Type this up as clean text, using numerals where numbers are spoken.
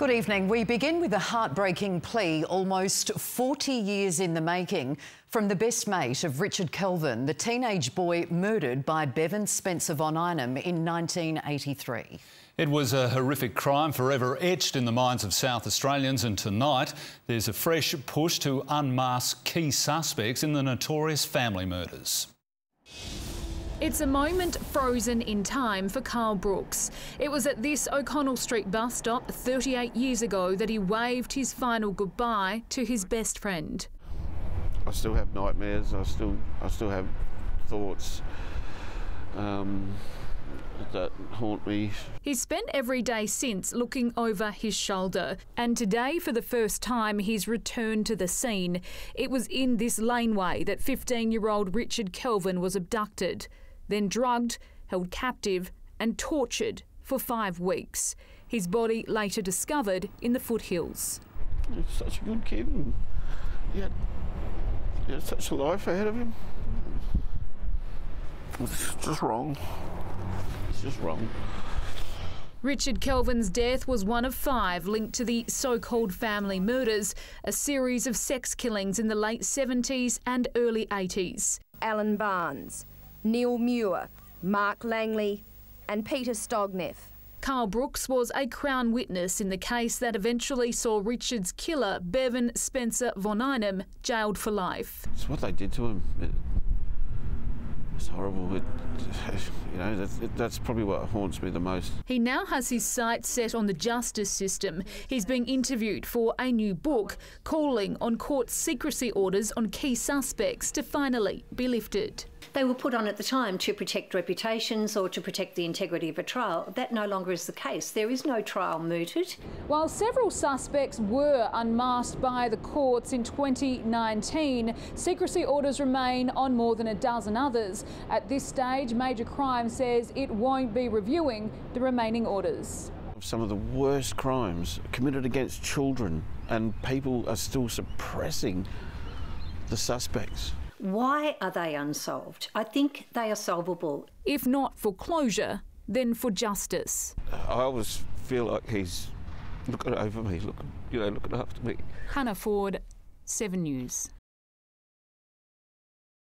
Good evening. We begin with a heartbreaking plea almost 40 years in the making from the best mate of Richard Kelvin, the teenage boy murdered by Bevan Spencer von Einem in 1983. It was a horrific crime forever etched in the minds of South Australians, and tonight there's a fresh push to unmask key suspects in the notorious family murders. It's a moment frozen in time for Carl Brooks. It was at this O'Connell Street bus stop 38 years ago that he waved his final goodbye to his best friend. I still have nightmares. I still have thoughts that haunt me. He's spent every day since looking over his shoulder, and today, for the first time, he's returned to the scene. It was in this laneway that 15-year-old Richard Kelvin was abducted, then drugged, held captive and tortured for 5 weeks. His body later discovered in the foothills. He was such a good kid, and he had such a life ahead of him. It's just wrong. It's just wrong. Richard Kelvin's death was one of 5 linked to the so-called family murders, a series of sex killings in the late 70s and early 80s. Alan Barnes, Neil Muir, Mark Langley and Peter Stogneff. Carl Brooks was a Crown witness in the case that eventually saw Richard's killer, Bevan Spencer von Einem, jailed for life. It's what they did to him. It's horrible. That's probably what haunts me the most. He now has his sights set on the justice system. He's being interviewed for a new book, calling on court secrecy orders on key suspects to finally be lifted. They were put on at the time to protect reputations or to protect the integrity of a trial. That no longer is the case. There is no trial mooted. While several suspects were unmasked by the courts in 2019, secrecy orders remain on more than a dozen others. At this stage, Major Crime says it won't be reviewing the remaining orders. Some of the worst crimes committed against children, and people are still suppressing the suspects. Why are they unsolved? I think they are solvable. If not for closure, then for justice. I always feel like he's looking over me, looking after me. Hannah Foord, 7 News.